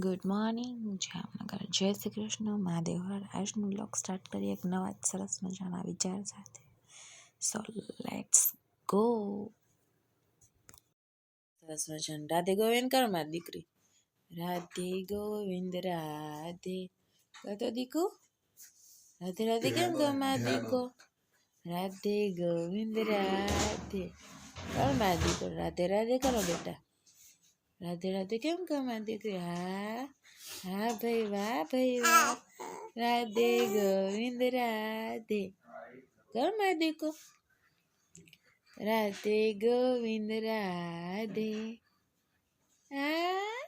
Good morning, Jamnagar. જય શ્રી કૃષ્ણ, મહાદેવ હર. આજનું blog start કરીએ એક નવા જ સરસ મજાના વિચાર સાથે. So let's go. સરસ મજાનું રાધે ગોવિંદ કર મારી દીકરી. રાધે ગોવિંદ રાધે તો દીકુ. રાધે રાધે કેમ કર મારી દીકો. રાધે ગોવિંદ રાધે કર મારી દીકો. રાધે રાધે કરો બેટા. રાધે રાધે કેમ કર મારી દીકરી. હા હા ભાઈ, વાહ ભાઈ વાહ. રાધે ગોવિંદ રાધે કર મારી દીકો. રાધે ગોવિંદ રાધે. હા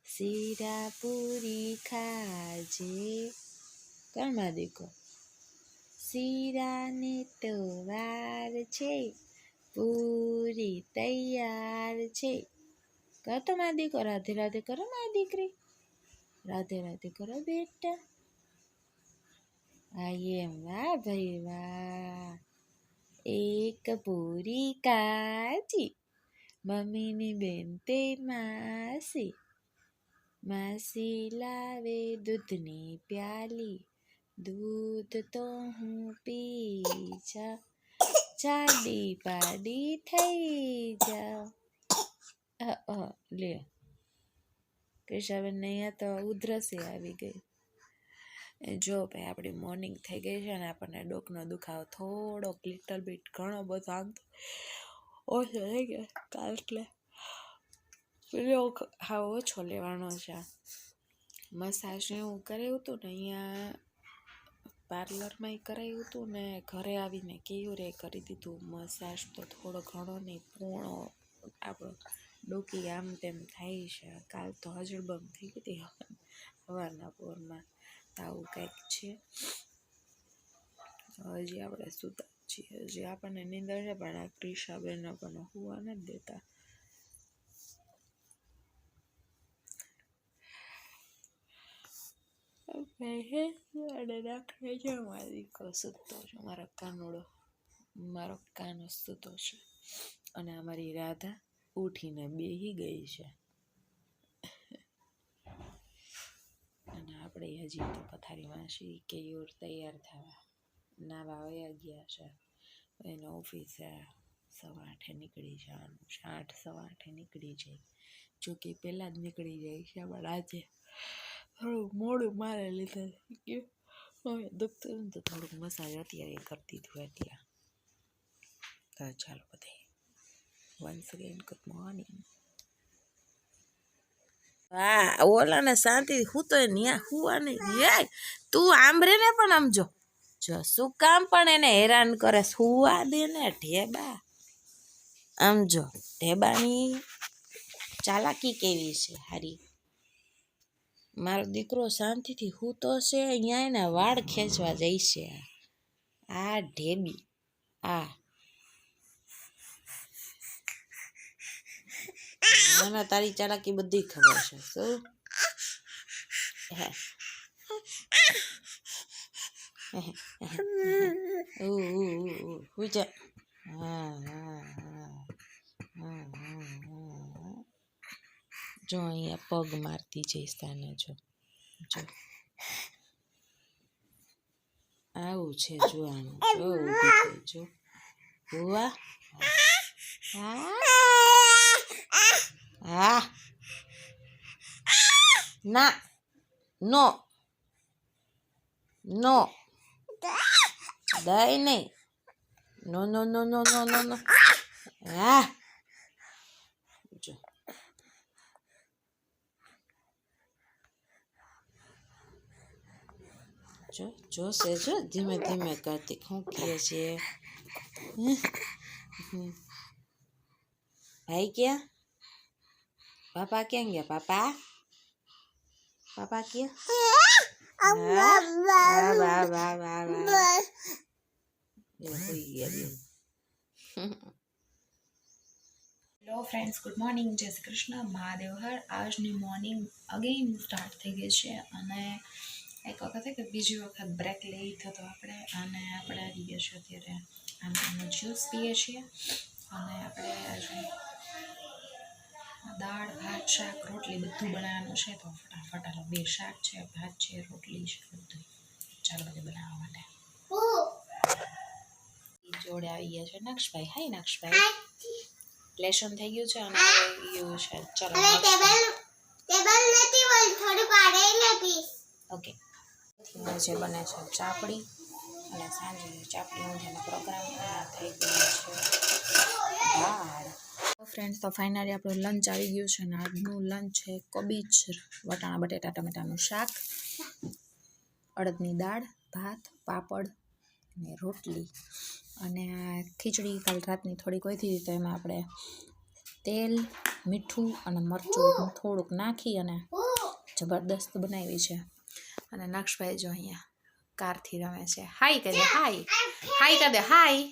શીરા પૂરી ખાજે કર મારી દીકો. શીરાને તો વાર છે, પૂરી તૈયાર છે. કર તો મારી દીકો. રાધે રાધે કરો મારી દીકરી. રાધે રાધે કરો બેટા. આ એમ, વાહ ભાઈ વાહ. એક પૂરી કાચી, મમ્મીની બેન તે માસી. માસી લાવે દૂધની પ્યાલી, દૂધ તો હું પી જાઉં, જાડી પાડી થઈ જાઉં. લ્યો કેશાબેન ને અહીંયા તો ઉધરસે આવી ગઈ. જો ભાઈ આપણી મોર્નિંગ થઈ ગઈ છે ને આપણને ડોકનો દુખાવો થોડોક લિટલ બીટ ઘણો બધો આમ તો ઓછો થઈ ગયો કાલ, એટલે હા ઓછો લેવાનો છે. મસાજ એવું કરાવ્યું હતું ને અહીંયા પાર્લરમાં કરાવ્યું હતું ને ઘરે આવીને કેવું રે કરી દીધું મસાજ. તો થોડો ઘણો નહીં પૂર્ણો આપણો ડોકી આમ તેમ થાય છે. કાલ તો હજળબમ થઈ ગઈ હતી હવારના પોરમાં. આવું કંઈક છે. હજી આપણે સુતા છીએ, હજી આપણને નીંદર છે પણ આ ક્રિશાબેન આપણને સુવા નથી દેતા. રાખે છે મારી દીકરો સૂતો છે, મારો કાનો સૂતો છે અને અમારી રાધા ઉઠીને બેહી ગઈ છે. અને આપણે હજી તો પથારીમાં છીએ કે તૈયાર થવા નાવા વયા ગયા છે. એને ઓફિસે 8:30 નીકળી જવાનું છે. 8 સવા 8 નીકળી જાય. જોકે પહેલાં જ નીકળી જાય છે પણ આજે થોડુંક મોડું મારે લીધે હવે દુખતું ને તો થોડુંક મસાજ અત્યારે કરતી હતું એટલે. તો ચાલો બધાય વન્સ અગેન ગુડ મોર્નિંગ. હા ઓલાને શાંતિ હું તો ન્યા હુવાની તું આંબરે ને પણ આમ જો શું કામ પણ એને હેરાન કરે. સુવા દે ને ઢેબા. આમ જો ઢેબાની ચાલાકી કેવી છે હારી. મારો દીકરો શાંતિથી સૂતો છે, અહીંયા એના વાળ ખેંચવા જાય છે. આ ઢેબી આ મને તારી ચાલાકી બધી ખબર છે. શું જો અહીંયા પગ મારતી જઈશ તાને. જો આવું છે જોવાનું. જો ઊભી થઈ જો હુવા. હા ના નો નો દઈ નહીં. નો નો નો નો નો નો નો. હા જો જો જોશે જો ધીમે ધીમે કરતી શું કહે છે. ભાઈ ક્યાં? પાપા ક્યાં ગયા? પાપા પાપા ક્યાં? Hello friends, good morning. જય શ્રી કૃષ્ણ, મહાદેવ હર. આજની મોર્નિંગ અગેન સ્ટાર્ટ થઈ ગઈ છે અને એક વખત કે બીજી વખત બ્રેક લઈ લીધો હતો આપણે. અને આપણે આવી ગયા છીએ અત્યારે આમનો જ્યુસ પીએ છીએ. અને આપણે આજે દાળ ભાત શાક રોટલી બધું બનાવવાનું છે. તો ફટાફટ હાલો 2 શાક છે, ભાત છે, રોટલી છે, બધું ચાલો બધું બનાવવા માટે. જોડે આવી ગયા છે નક્ષભાઈ. હાય નક્ષભાઈ, લેશન થઈ ગયું છે અને આવી ગયું છે. ચાલો ટેબલ નથી બોલ થોડું પાડે લે પ્લીઝ. ઓકે. જે બને છે ચાપડી અને સાંજે ચાપડી ઊંધિયાનો પ્રોગ્રામ થઈ ગયો છે દાળ. ફ્રેન્ડ્સ તો ફાઇનલી આપણું લંચ આવી ગયું છે અને આજનું લંચ છે કોબીજ વટાણા બટેટા ટમેટાનું શાક, અડદની દાળ, ભાત, પાપડ અને રોટલી અને ખીચડી કાલ રાતની થોડીક હોય હતી તો એમાં આપણે તેલ મીઠું અને મરચું થોડુંક નાખી અને જબરદસ્ત બનાવી છે. અને નક્ષભાઈ જો અહીંયા કારથી રમે છે. હાય કહી દે, હાય હાય કહી દે, હાય.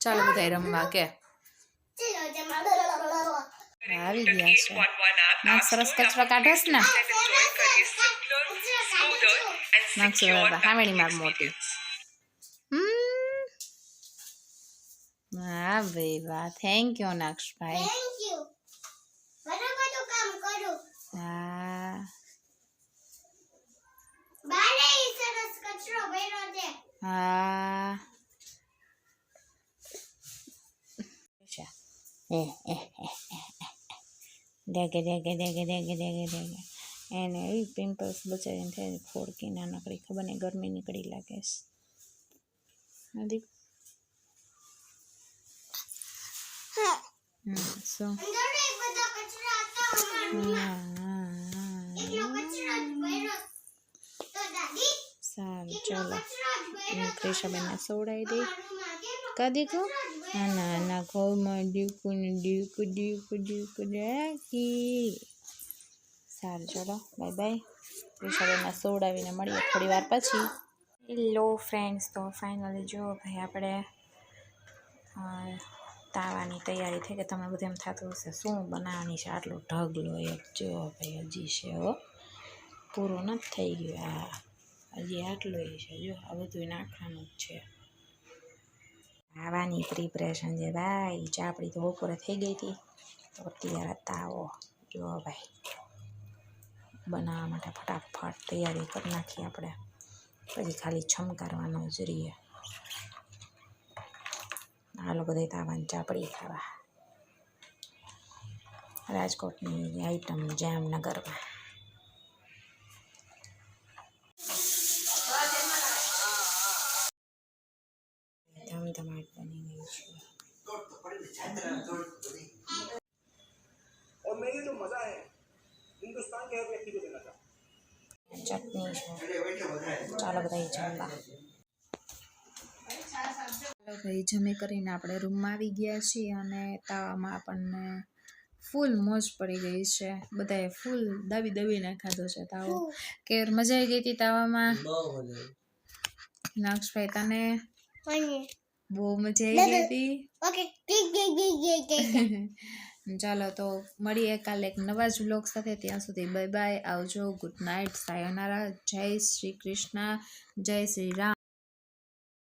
ચાલો બધા રમવા કે આવી ગયા છે. નાક સરસ કચરો કાઢોસ ને નાક સરસ હામેણી માર મોટી. હા ભાઈ વાહ, થેન્ક યુ નક્ષભાઈ. હા હા ડેગે ડેગે ડેગે ડેગે ડેગે ડેગે એને એવી પિમ્પલ્સ બચારીને થાય ખોડકી નાનકડી, ખબર નહીં ગરમી નીકળી લાગે છે. શું સારું ચાલો ક્રિશાબેનને સોવડાવી દઈ. કદી કહું ના ના ઘઉંમાં ડીકું ને ડીકું ડીકું ડીકું રાખી. સારું ચાલો બાય બાય. ક્રિશાબેનને સોવડાવીને મળીએ થોડી વાર પછી. હેલો ફ્રેન્ડ્સ, તો ફાઇનલી જો ભાઈ આપણે તાવાની તૈયારી થઈ ગઈ. તમે બધું એમ થતું હશે શું બનાવવાની છે, આટલો ઢગલો એક જો ભાઈ હજી છે હો, પૂરું નથી થઈ ગયું. હજી આટલું છે જો, આ બધું નાખવાનું જ છે. ખાવાની પ્રિપરેશન છે ભાઈ. ચાપડી તો બપોરે થઈ ગઈ હતી તો અત્યારે તાવો જો ભાઈ બનાવવા માટે ફટાફટ તૈયારી કરી નાખીએ આપણે. પછી ખાલી છમકારવાનો જ રહીએ. હાલો બધા તાવાની ચાપડી ખાવા. રાજકોટની આઈટમ જામનગરમાં. ધમધમાટ બની ગઈ છે. ચટણી છે. ચાલો બધા જમવા. ચાલો ભાઈ જમી કરીને આપણે રૂમમાં આવી ગયા છીએ અને તાવામાં આપણને ફૂલ મોજ પડી ગઈ છે. બધાએ ફૂલ દાબી દાબીને ખાધો છે તાવો. કે મજા આવી ગઈ હતી તાવામાં? નક્ષભાઈ તને? બહુ મજા આવી ગઈ હતી. ચાલો તો મળીએ કાલે એક નવા જ વ્લોગ સાથે. ત્યાં સુધી બાય બાય, આવજો, ગુડ નાઇટ, સાયોનારા, જય શ્રી કૃષ્ણ, જય શ્રી રામ.